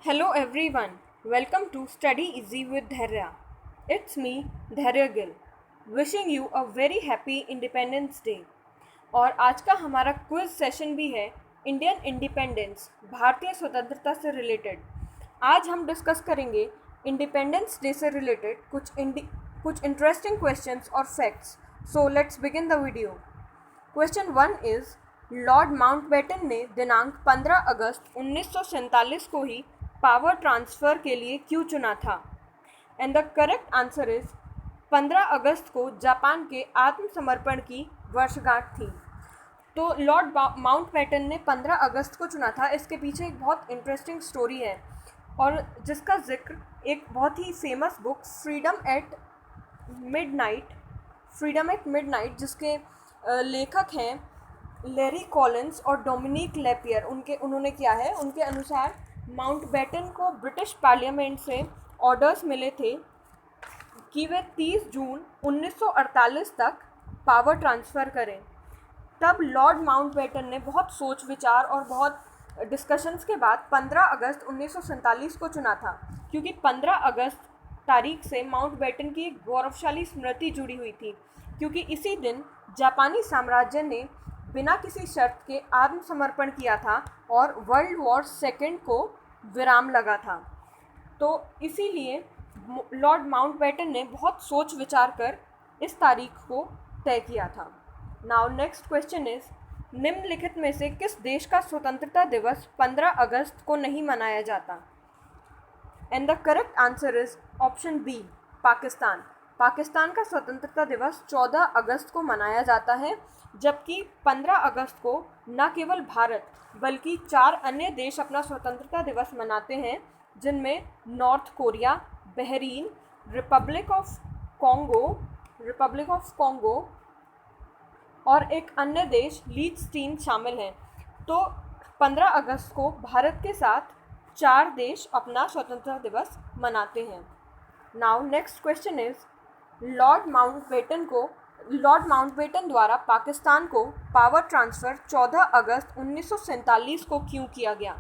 Hello everyone, welcome to Study Easy with Dharya. It's me, Dharya Gill, wishing you a very happy Independence Day. और आज का हमारा quiz session भी है Indian independence, भारतीय स्वतंत्रता से रिलेटेड। आज हम डिस्कस करेंगे इंडिपेंडेंस डे से रिलेटेड कुछ इंटरेस्टिंग क्वेश्चंस और facts. So let's begin the video. Question 1 is Lord Mountbatten ने दिनांक 15 अगस्त 1947 को ही पावर ट्रांसफ़र के लिए क्यों चुना था? And the correct answer is 15 अगस्त को जापान के आत्मसमर्पण की वर्षगांठ थी। तो लॉर्ड माउंटबेटन ने 15 अगस्त को चुना था। इसके पीछे एक बहुत इंटरेस्टिंग स्टोरी है और जिसका जिक्र एक बहुत ही famous book freedom at midnight जिसके लेखक हैं लैरी कॉलिंस और डोमिनिक लेपियर, उन्होंने किया है। उनके अनुसार माउंटबेटन को ब्रिटिश पार्लियामेंट से ऑर्डर्स मिले थे कि वे 30 जून 1948 तक पावर ट्रांसफ़र करें। तब लॉर्ड माउंटबेटन ने बहुत सोच विचार और बहुत डिस्कशंस के बाद 15 अगस्त 1947 को चुना था, क्योंकि 15 अगस्त तारीख से माउंटबेटन की एक गौरवशाली स्मृति जुड़ी हुई थी, क्योंकि इसी दिन जापानी साम्राज्य ने बिना किसी शर्त के आत्मसमर्पण किया था और वर्ल्ड वॉर सेकेंड को विराम लगा था। तो इसीलिए लॉर्ड माउंटबेटन ने बहुत सोच विचार कर इस तारीख को तय किया था। नाउ नेक्स्ट क्वेश्चन इज निम्नलिखित में से किस देश का स्वतंत्रता दिवस 15 अगस्त को नहीं मनाया जाता? And the correct answer is option B, Pakistan. Pakistan का स्वतंत्रता दिवस 14 अगस्त को मनाया जाता है, जबकि 15 अगस्त को न केवल भारत बल्कि 4 अन्य देश अपना स्वतंत्रता दिवस मनाते हैं, जिनमें north Korea, Bahrain, Republic of Congo और एक अन्य देश लीचस्टीन शामिल हैं। तो 15 अगस्त को भारत के साथ 4 देश अपना स्वतंत्रता दिवस मनाते हैं। Now next question is Lord Mountbatten द्वारा पाकिस्तान को पावर ट्रांसफ़र 14 अगस्त 1947 को क्यों किया गया?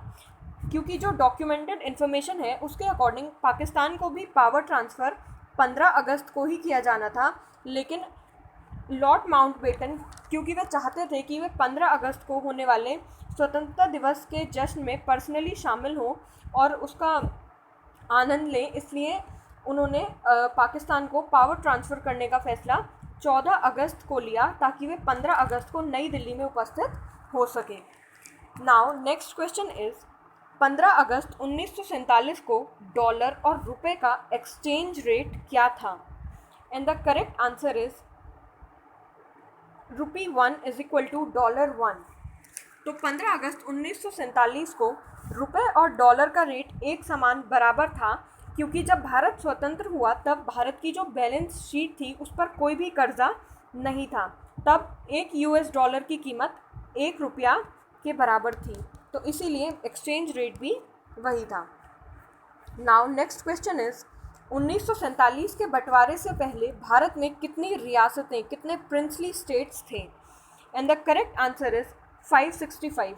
क्योंकि जो डॉक्यूमेंटेड इन्फॉर्मेशन है उसके अकॉर्डिंग पाकिस्तान को भी पावर ट्रांसफ़र 15 अगस्त को ही किया जाना था, लेकिन लॉर्ड माउंटबेटन क्योंकि वे चाहते थे कि वे 15 अगस्त को होने वाले स्वतंत्रता दिवस के जश्न में पर्सनली शामिल हों और उसका आनंद लें, इसलिए उन्होंने पाकिस्तान को पावर ट्रांसफ़र करने का फैसला 14 अगस्त को लिया, ताकि वे 15 अगस्त को नई दिल्ली में उपस्थित हो सके। नाउ नेक्स्ट क्वेश्चन इज 15 अगस्त 1947 को डॉलर और रुपए का एक्सचेंज रेट क्या था? And the correct answer is ₹1 = $1। तो 15 अगस्त 1947 को रुपए और डॉलर का रेट एक समान बराबर था, क्योंकि जब भारत स्वतंत्र हुआ तब भारत की जो बैलेंस शीट थी उस पर कोई भी कर्जा नहीं था। तब एक $1 की कीमत 1 रुपया के बराबर थी, तो इसीलिए एक्सचेंज रेट भी वही था। नाउ नेक्स्ट क्वेश्चन इज 1947 के बंटवारे से पहले भारत में कितनी रियासतें, कितने प्रिंसली स्टेट्स थे? And the correct answer is 565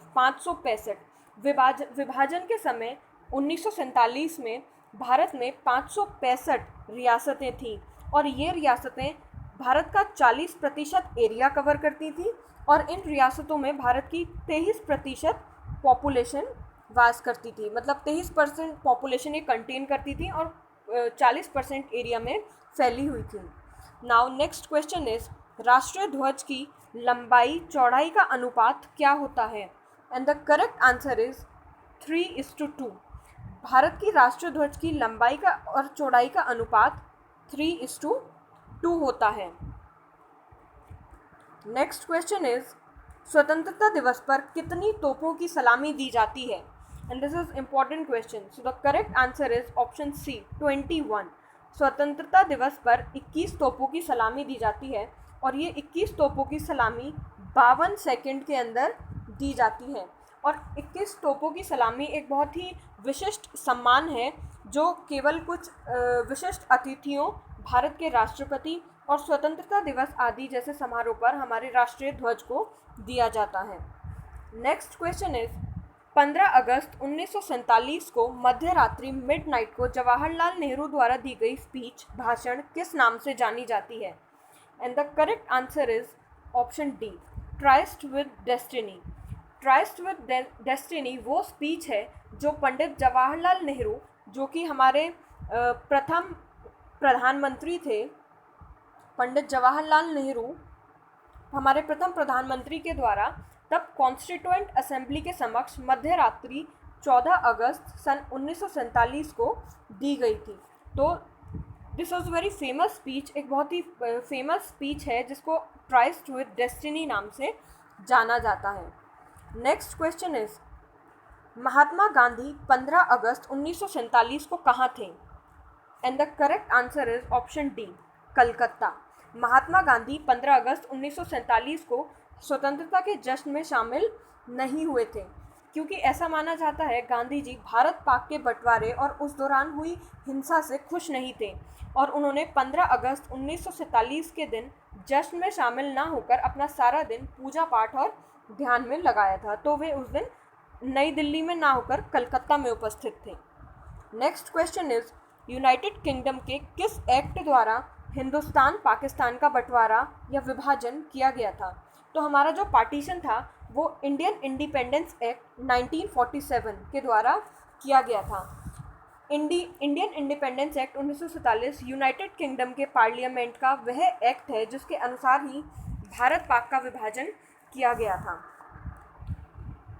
विभाजन के समय 1947 में भारत में 565 रियासतें थीं और ये रियासतें भारत का 40% एरिया कवर करती थी और इन रियासतों में भारत की 23% पॉपुलेशन वास करती थी। मतलब 23% पॉपुलेशन ये कंटेन करती थी और 40% एरिया में फैली हुई थी। नाउ नेक्स्ट क्वेश्चन इज राष्ट्रीय ध्वज की लंबाई चौड़ाई का अनुपात क्या होता है? And the correct answer is 3:2। Bharat की राष्ट्रीय ध्वज की लंबाई का और चौड़ाई का अनुपात 3:2 होता है। नेक्स्ट क्वेश्चन इज स्वतंत्रता दिवस पर कितनी तोपों की सलामी दी जाती है? And this is important question. So the correct answer is option C, 21। स्वतंत्रता दिवस पर 21 तोपों की सलामी दी जाती है और ये 21 तोपों की सलामी 52 सेकंड के अंदर दी जाती है। और 21 तोपों की सलामी एक बहुत ही विशिष्ट सम्मान है जो केवल कुछ विशिष्ट अतिथियों, भारत के राष्ट्रपति और स्वतंत्रता दिवस आदि जैसे समारोह पर हमारे राष्ट्रीय ध्वज को दिया जाता है। नेक्स्ट क्वेश्चन इज 15 अगस्त 1947 को मध्य रात्रि मिडनाइट को जवाहरलाल नेहरू द्वारा दी गई स्पीच भाषण किस नाम से जानी जाती है? And the correct answer is option D, tryst with destiny. Tryst with destiny वो स्पीच है जो पंडित जवाहरलाल नेहरू, जो कि हमारे प्रथम प्रधानमंत्री थे, पंडित जवाहरलाल नेहरू हमारे प्रथम प्रधानमंत्री के द्वारा तब कॉन्स्टिट्यूएंट असेंबली के समक्ष मध्य रात्रि 14 अगस्त सन 1947 को दी गई थी। तो this was very famous speech, एक बहुत ही फेमस स्पीच है जिसको ट्राइस्ट विद डेस्टिनी नाम से जाना जाता है। Next question is, Mahatma Gandhi 15 अगस्त 1947 को कहाँ थे? And the correct answer is option D, Calcutta. Mahatma Gandhi 15 अगस्त 1947 को स्वतंत्रता के जश्न में शामिल नहीं हुए थे, क्योंकि ऐसा माना जाता है गांधी जी भारत पाक के बंटवारे और उस दौरान हुई हिंसा से खुश नहीं थे और उन्होंने 15 अगस्त 1947 के दिन जश्न में शामिल ना होकर अपना सारा दिन पूजा पाठ और ध्यान में लगाया था। तो वे उस दिन नई दिल्ली में ना होकर कलकत्ता में उपस्थित थे। Next question is, United kingdom के किस एक्ट द्वारा हिंदुस्तान पाकिस्तान का बंटवारा या विभाजन किया गया था? तो हमारा जो पार्टीशन था वो इंडियन इंडिपेंडेंस एक्ट 1947 के द्वारा किया गया था। Indian independence act 1947 United kingdom के पार्लियामेंट का वह एक्ट है जिसके अनुसार ही भारत पाक का विभाजन किया गया था।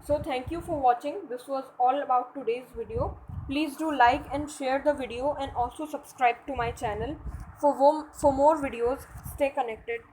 So thank you for watching. This was all about today's video. Please do like and share the video and also subscribe to my channel for more videos. Stay connected.